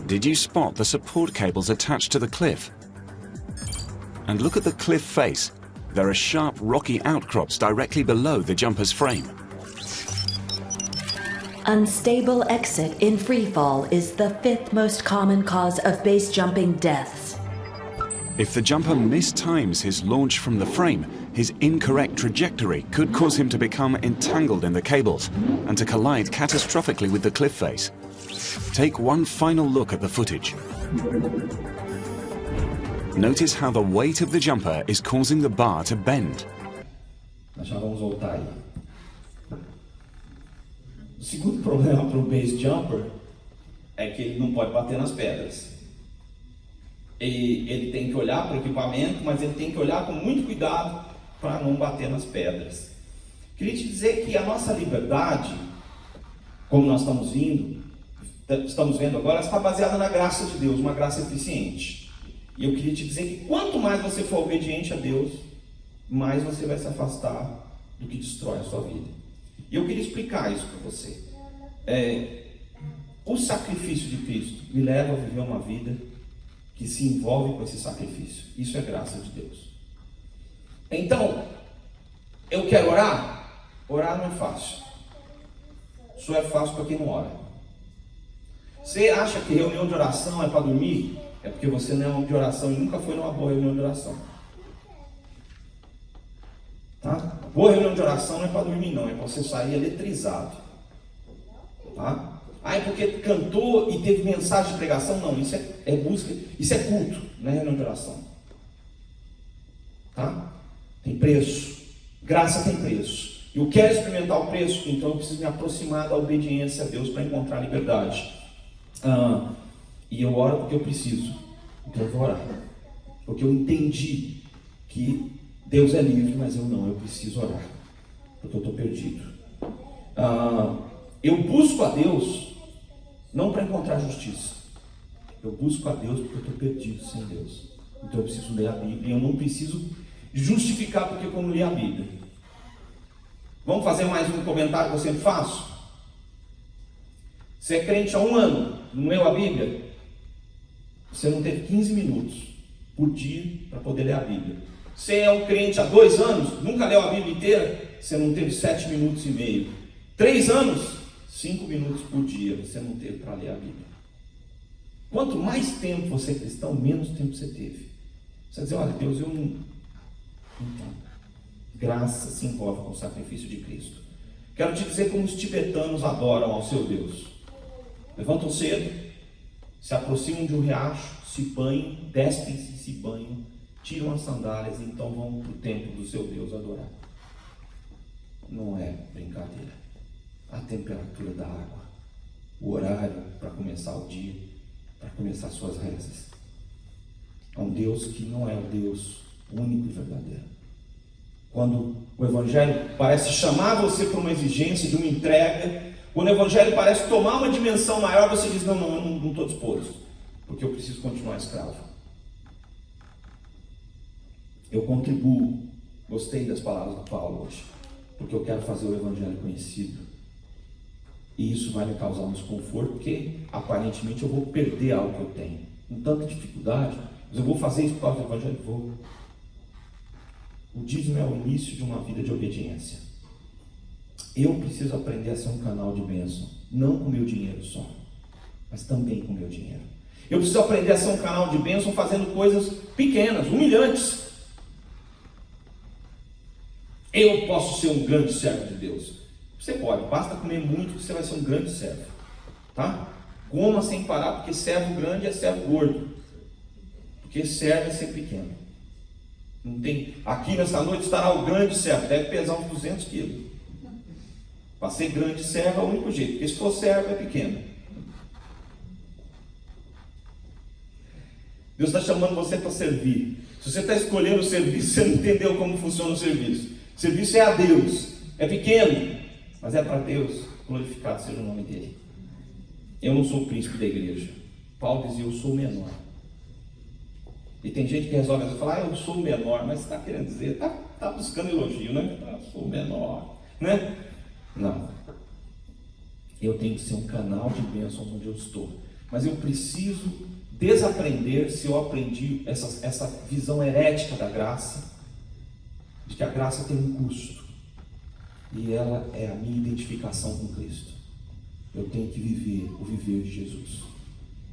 Did you spot the support cables attached to the cliff? And look at the cliff face. There are sharp rocky outcrops directly below the jumper's frame. Unstable exit in freefall is the 5th most common cause of base jumping deaths. If the jumper mistimes his launch from the frame, his incorrect trajectory could cause him to become entangled in the cables and to collide catastrophically with the cliff face. Take one final look at the footage. Notice how the weight of the jumper is causing the bar to bend. Nós já vamos voltar aí. O segundo problema para o base jumper é que ele não pode bater nas pedras. Ele tem que olhar para o equipamento, mas ele tem que olhar com muito cuidado para não bater nas pedras. Queria te dizer que a nossa liberdade, como nós estamos vendo agora, está baseada na graça de Deus, uma graça eficiente. E eu queria te dizer que quanto mais você for obediente a Deus, mais você vai se afastar do que destrói a sua vida. E eu queria explicar isso para você. O sacrifício de Cristo me leva a viver uma vida que se envolve com esse sacrifício. Isso é graça de Deus. Então, eu quero orar? Orar não é fácil. Só é fácil para quem não ora. Você acha que reunião de oração é para dormir? É porque você não é um homem de oração e nunca foi numa boa reunião de oração. Tá? Boa reunião de oração não é para dormir não, é para você sair eletrizado. Tá? É porque cantou e teve mensagem de pregação? Não, isso é música, isso é culto, não é reunião de oração. Tá? Tem preço, graça tem preço. Eu quero experimentar o preço, então eu preciso me aproximar da obediência a Deus para encontrar liberdade. E eu oro porque eu preciso, então eu vou orar, porque eu entendi que Deus é livre, mas eu preciso orar, porque eu estou perdido. Eu busco a Deus não para encontrar justiça, eu busco a Deus porque eu estou perdido sem Deus. Então eu preciso ler a Bíblia, e eu não preciso justificar porque eu não li a Bíblia. Vamos fazer mais um comentário que eu sempre faço? Você é crente há 1 ano, não leu a Bíblia? Você não teve 15 minutos por dia para poder ler a Bíblia. Você é um crente há 2 anos, nunca leu a Bíblia inteira? Você não teve 7 minutos e meio. 3 anos, 5 minutos por dia você não teve para ler a Bíblia. Quanto mais tempo você é cristão, menos tempo você teve. Você vai dizer, olha Deus, eu não... Então, graça se envolve com o sacrifício de Cristo. Quero te dizer como os tibetanos adoram ao seu Deus. Levantam cedo, se aproximam de um riacho, se banham, despem-se, se banham, tiram as sandálias e então vão para o templo do seu Deus adorar. Não é brincadeira. A temperatura da água, o horário para começar o dia, para começar suas rezas. É um Deus que não é o Deus único e verdadeiro. Quando o Evangelho parece chamar você para uma exigência de uma entrega, quando o Evangelho parece tomar uma dimensão maior, você diz, não, eu não estou disposto, porque eu preciso continuar escravo. Eu contribuo, gostei das palavras do Paulo hoje, porque eu quero fazer o Evangelho conhecido. E isso vai me causar um desconforto, porque aparentemente eu vou perder algo que eu tenho. Com tanta dificuldade, mas eu vou fazer isso por causa do Evangelho? Vou. O dízimo é o início de uma vida de obediência. Eu preciso aprender a ser um canal de bênção, não com o meu dinheiro só, mas também com o meu dinheiro. Eu preciso aprender a ser um canal de bênção fazendo coisas pequenas, humilhantes. Eu posso ser um grande servo de Deus. Você pode, basta comer muito que você vai ser um grande servo. Tá? Coma sem parar, porque servo grande é servo gordo. Porque servo é ser pequeno. Não tem... Aqui nessa noite estará o grande servo, deve pesar uns 200 quilos. Para ser grande servo é o único jeito, porque se for servo é pequeno. Deus está chamando você para servir. Se você está escolhendo o serviço, você não entendeu como funciona o serviço. O serviço é a Deus, é pequeno, mas é para Deus. Glorificado seja o nome dele. Eu não sou o príncipe da igreja. Paulo dizia, eu sou o menor. E tem gente que resolve falar, eu sou o menor, mas está querendo dizer, está buscando elogio, né? Eu sou o menor, né? Não. Eu tenho que ser um canal de bênção onde eu estou. Mas eu preciso desaprender, se eu aprendi essa visão herética da graça, de que a graça tem um custo. E ela é a minha identificação com Cristo. Eu tenho que viver o viver de Jesus.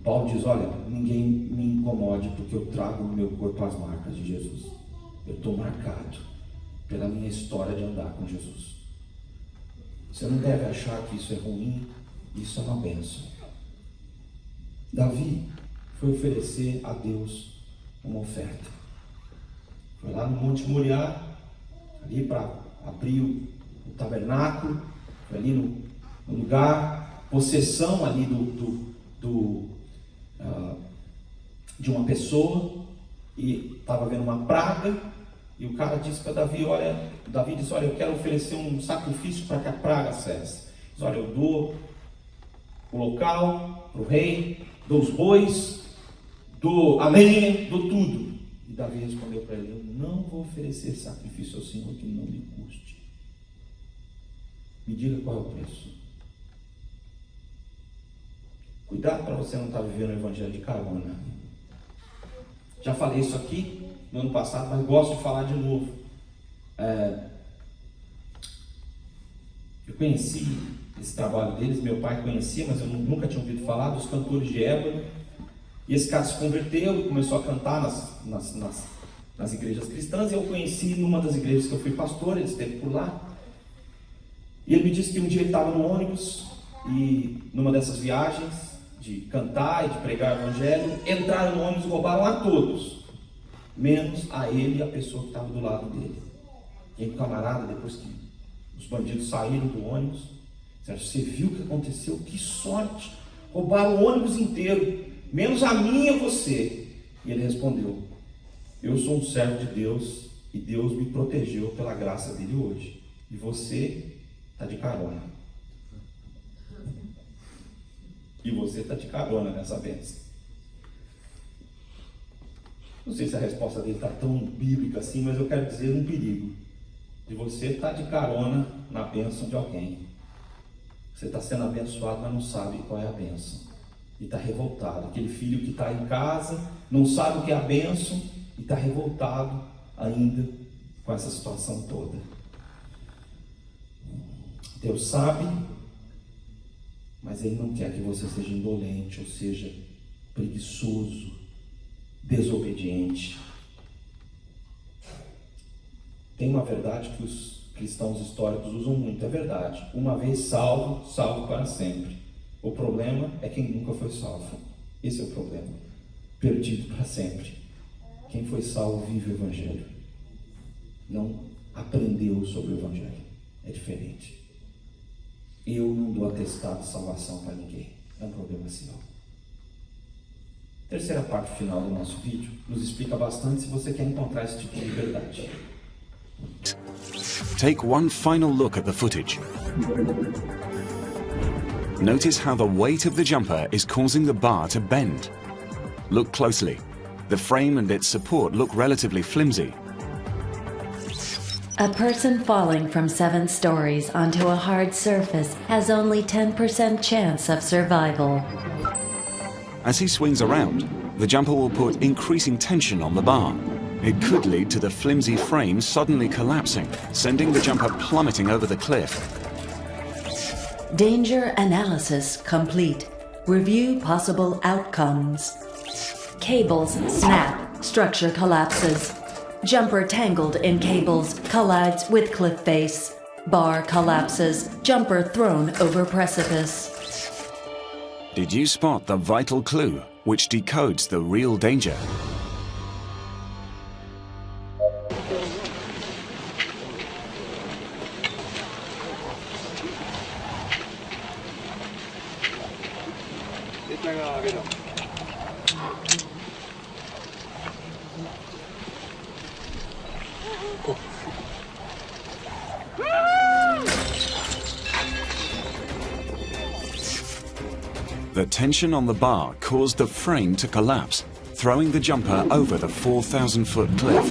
Paulo diz, olha, ninguém me incomode porque eu trago no meu corpo as marcas de Jesus. Eu estou marcado pela minha história de andar com Jesus. Você não deve achar que isso é ruim, isso é uma bênção. Davi foi oferecer a Deus uma oferta. Foi lá no Monte Moriá, ali para abrir o tabernáculo, foi ali no lugar, possessão ali de uma pessoa, e estava havendo uma praga, e o cara disse para Davi, Davi disse, olha, eu quero oferecer um sacrifício para que a praga cesse. Diz, olha, eu dou o local para o rei, dou os bois, dou a lenha, dou tudo. E Davi respondeu para ele, eu não vou oferecer sacrifício ao Senhor que não me custe. Me diga qual é o preço. Cuidado para você não estar vivendo o evangelho de carona. Já falei isso aqui no ano passado, mas gosto de falar de novo. Eu conheci esse trabalho deles, meu pai conhecia, mas eu nunca tinha ouvido falar, dos cantores de Ébano. E esse cara se converteu e começou a cantar nas igrejas cristãs. E eu conheci numa das igrejas que eu fui pastor, ele esteve por lá. E ele me disse que um dia ele estava no ônibus e numa dessas viagens de cantar e de pregar o evangelho, entraram no ônibus e roubaram a todos, menos a ele e a pessoa que estava do lado dele. E aí o camarada, depois que os bandidos saíram do ônibus, disseram, você viu o que aconteceu? Que sorte! Roubaram o ônibus inteiro, menos a mim e você. E ele respondeu, eu sou um servo de Deus e Deus me protegeu pela graça dele hoje. E você está de carona. E você está de carona nessa bênção. Não sei se a resposta dele está tão bíblica assim, mas eu quero dizer um perigo. De você estar de carona na bênção de alguém. Você está sendo abençoado, mas não sabe qual é a bênção. E está revoltado. Aquele filho que está em casa, não sabe o que é a bênção e está revoltado ainda com essa situação toda. Deus sabe, mas Ele não quer que você seja indolente, ou seja, preguiçoso, desobediente. Tem uma verdade que os cristãos históricos usam muito, é verdade. Uma vez salvo, salvo para sempre. O problema é quem nunca foi salvo. Esse é o problema. Perdido para sempre. Quem foi salvo vive o Evangelho. Não aprendeu sobre o Evangelho. É diferente. Eu não dou atestado de salvação para ninguém. É um problema seu. Terceira parte final do nosso vídeo nos explica bastante se você quer encontrar esse tipo de liberdade. Take one final look at the footage. Notice how the weight of the jumper is causing the bar to bend. Look closely. The frame and its support look relatively flimsy. A person falling from 7 stories onto a hard surface has only 10% chance of survival. As he swings around, the jumper will put increasing tension on the bar. It could lead to the flimsy frame suddenly collapsing, sending the jumper plummeting over the cliff. Danger analysis complete. Review possible outcomes. Cables snap. Structure collapses. Jumper tangled in cables, collides with cliff face. Bar collapses, jumper thrown over precipice. Did you spot the vital clue which decodes the real danger? The tension on the bar caused the frame to collapse, throwing the jumper over the 4,000-foot cliff.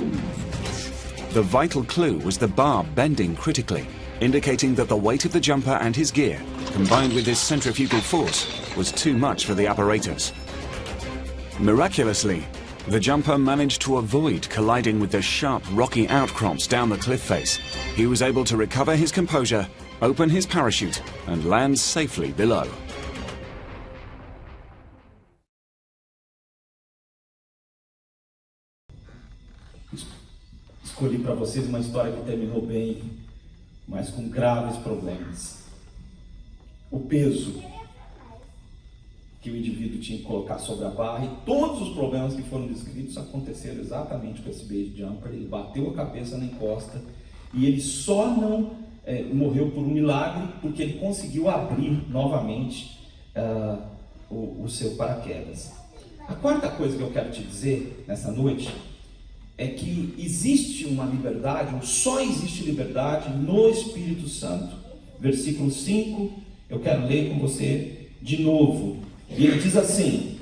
The vital clue was the bar bending critically, indicating that the weight of the jumper and his gear, combined with his centrifugal force, was too much for the apparatus. Miraculously, the jumper managed to avoid colliding with the sharp rocky outcrops down the cliff face. He was able to recover his composure, open his parachute, and land safely below. Escolhi para vocês uma história que terminou bem, mas com graves problemas. O peso que o indivíduo tinha que colocar sobre a barra e todos os problemas que foram descritos aconteceram exatamente com esse base jumper. Ele bateu a cabeça na encosta e ele só não morreu por um milagre porque ele conseguiu abrir novamente o seu paraquedas. A quarta coisa que eu quero te dizer nessa noite é que existe uma liberdade, ou só existe liberdade no Espírito Santo. Versículo 5, eu quero ler com você de novo. E ele diz assim: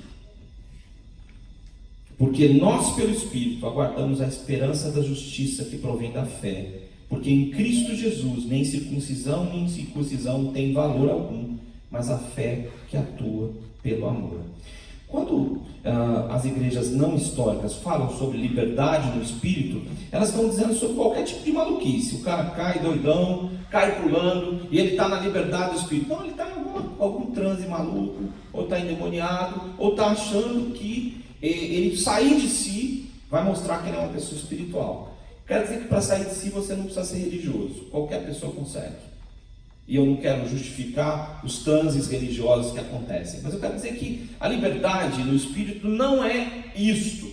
porque nós pelo Espírito aguardamos a esperança da justiça que provém da fé, porque em Cristo Jesus nem circuncisão nem circuncisão tem valor algum, mas a fé que atua pelo amor. Quando as igrejas não históricas falam sobre liberdade no espírito, elas estão dizendo sobre qualquer tipo de maluquice. O cara cai doidão, cai pulando, e ele está na liberdade do espírito. Não, ele está em algum transe maluco, ou está endemoniado, ou está achando que ele sair de si vai mostrar que ele é uma pessoa espiritual. Quero dizer que para sair de si você não precisa ser religioso. Qualquer pessoa consegue. E eu não quero justificar os transes religiosos que acontecem, mas eu quero dizer que a liberdade no espírito não é isto.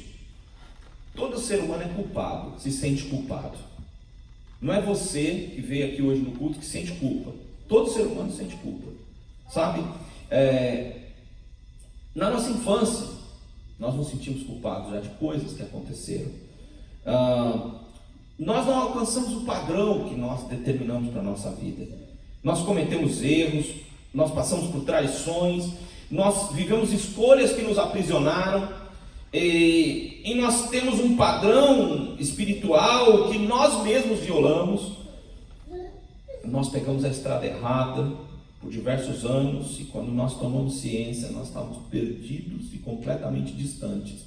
Todo ser humano é culpado, se sente culpado. Não é você que veio aqui hoje no culto que sente culpa. Todo ser humano sente culpa, sabe? Na nossa infância, nós nos sentimos culpados já de coisas que aconteceram. Nós não alcançamos o padrão que nós determinamos para a nossa vida. Nós cometemos erros, nós passamos por traições, nós vivemos escolhas que nos aprisionaram, e nós temos um padrão espiritual que nós mesmos violamos. Nós pegamos a estrada errada por diversos anos, e quando nós tomamos ciência, nós estávamos perdidos e completamente distantes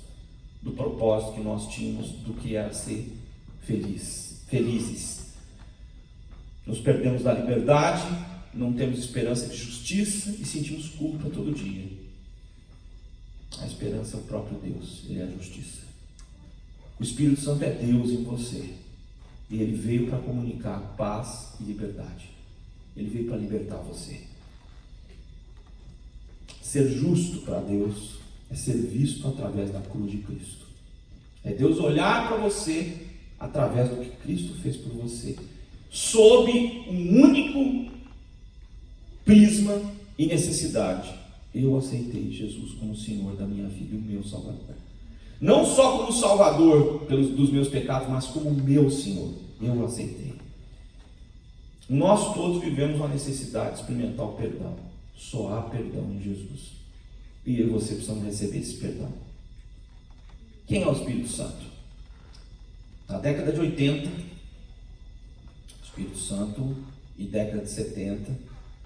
do propósito que nós tínhamos do que era ser felizes. Nos perdemos da liberdade, não temos esperança de justiça e sentimos culpa todo dia. A esperança é o próprio Deus, Ele é a justiça. O Espírito Santo é Deus em você, e Ele veio para comunicar paz e liberdade. Ele veio para libertar você. Ser justo para Deus é ser visto através da cruz de Cristo. É Deus olhar para você através do que Cristo fez por você, sob um único prisma e necessidade. Eu aceitei Jesus como Senhor da minha vida e o meu Salvador. Não só como Salvador dos meus pecados, mas como meu Senhor. Eu aceitei. Nós todos vivemos uma necessidade de experimentar o perdão. Só há perdão em Jesus. E eu e você precisamos receber esse perdão. Quem é o Espírito Santo? Na década de 80, Espírito Santo, e década de 70, o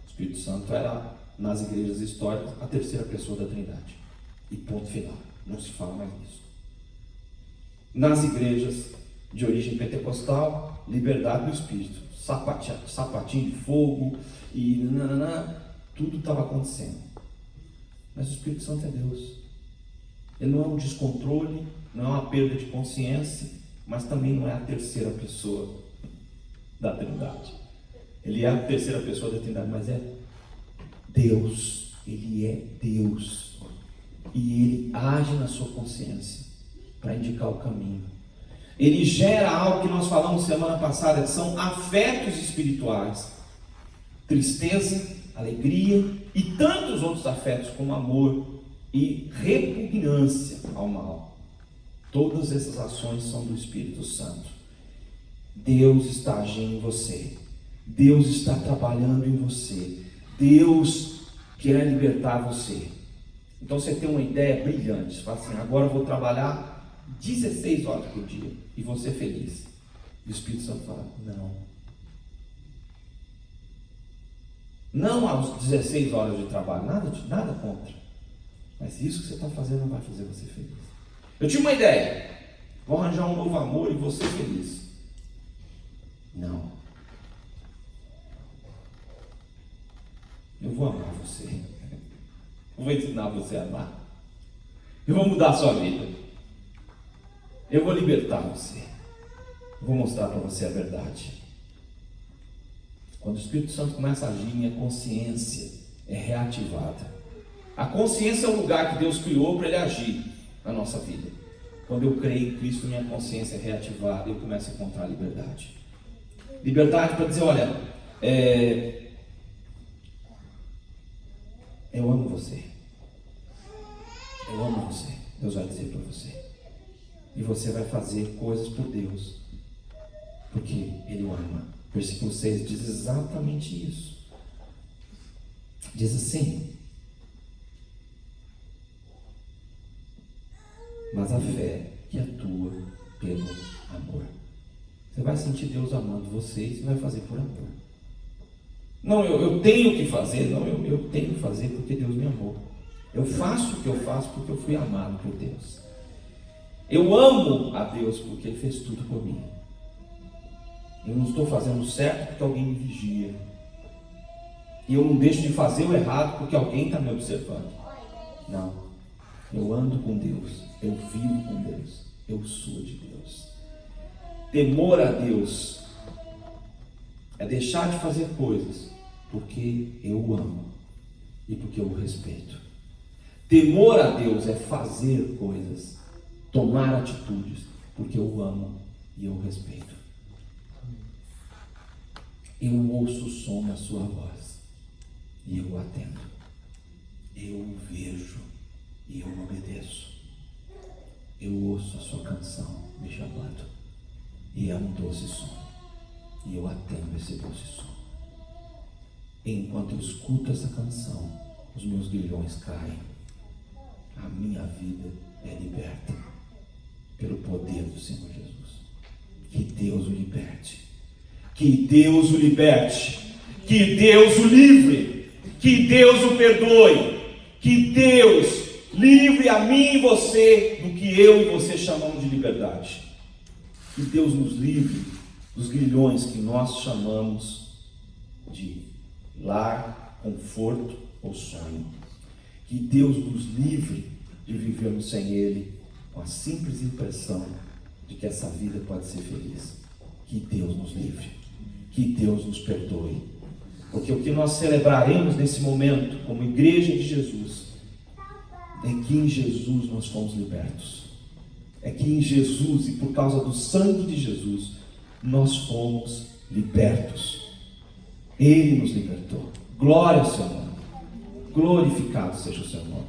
Espírito Santo era, nas igrejas históricas, a terceira pessoa da Trindade. E ponto final. Não se fala mais nisso. Nas igrejas de origem pentecostal, liberdade do Espírito. Sapatinho de fogo e tudo estava acontecendo. Mas o Espírito Santo é Deus. Ele não é um descontrole, não é uma perda de consciência. mas também não é a terceira pessoa da Trindade. Ele é a terceira pessoa da Trindade, mas é Deus. Ele é Deus. E Ele age na sua consciência para indicar o caminho. Ele gera algo que nós falamos semana passada, que são afetos espirituais. Tristeza, alegria e tantos outros afetos como amor e repugnância ao mal. Todas essas ações são do Espírito Santo. Deus está agindo em você. Deus está trabalhando em você. Deus quer libertar você. Então você tem uma ideia brilhante. Você fala assim, agora eu vou trabalhar 16 horas por dia e vou ser feliz. E o Espírito Santo fala, não aos 16 horas de trabalho, nada contra. Mas isso que você está fazendo não vai fazer você feliz. Eu tinha uma ideia, vou arranjar um novo amor e vou ser feliz. Não. Eu vou amar você. Eu vou ensinar você a amar. Eu vou mudar a sua vida. Eu vou libertar você. Eu vou mostrar para você a verdade. Quando o Espírito Santo começa a agir, minha consciência é reativada. A consciência é o lugar que Deus criou para Ele agir na nossa vida. Quando eu creio em Cristo, minha consciência é reativada e eu começo a encontrar liberdade. Liberdade para dizer, olha, eu amo você. Eu amo você. Deus vai dizer para você. E você vai fazer coisas por Deus, porque Ele o ama. Versículo 6 diz exatamente isso. Diz assim: mas a fé que atua pelo amor. Você vai sentir Deus amando você e você vai fazer por amor. Não, eu tenho que fazer. Não, eu tenho que fazer porque Deus me amou. Eu faço o que eu faço porque eu fui amado por Deus. Eu amo a Deus porque Ele fez tudo por mim. Eu não estou fazendo certo porque alguém me vigia. E eu não deixo de fazer o errado porque alguém está me observando. Não. Eu ando com Deus. Eu vivo com Deus. Eu sou de Deus. Temor a Deus é deixar de fazer coisas porque eu o amo e porque eu o respeito. Temor a Deus é fazer coisas, tomar atitudes porque eu o amo e eu o respeito. Eu ouço o som da sua voz e eu o atendo. Eu o vejo e eu obedeço. Eu ouço a sua canção me chamando e é um doce som e eu atendo esse doce som. Enquanto eu escuto essa canção, os meus grilhões caem. A minha vida é liberta pelo poder do Senhor Jesus. Que Deus o liberte. Que Deus o liberte. Que Deus o livre. Que Deus o perdoe. Que Deus livre a mim e você do que eu e você chamamos de liberdade. Que Deus nos livre dos grilhões que nós chamamos de lar, conforto ou sonho. Que Deus nos livre de vivermos sem Ele com a simples impressão de que essa vida pode ser feliz. Que Deus nos livre. Que Deus nos perdoe. Porque o que nós celebraremos nesse momento como igreja de Jesus é que em Jesus nós fomos libertos. É que em Jesus e por causa do sangue de Jesus nós fomos libertos. Ele nos libertou. Glória ao seu nome. Glorificado seja o seu nome.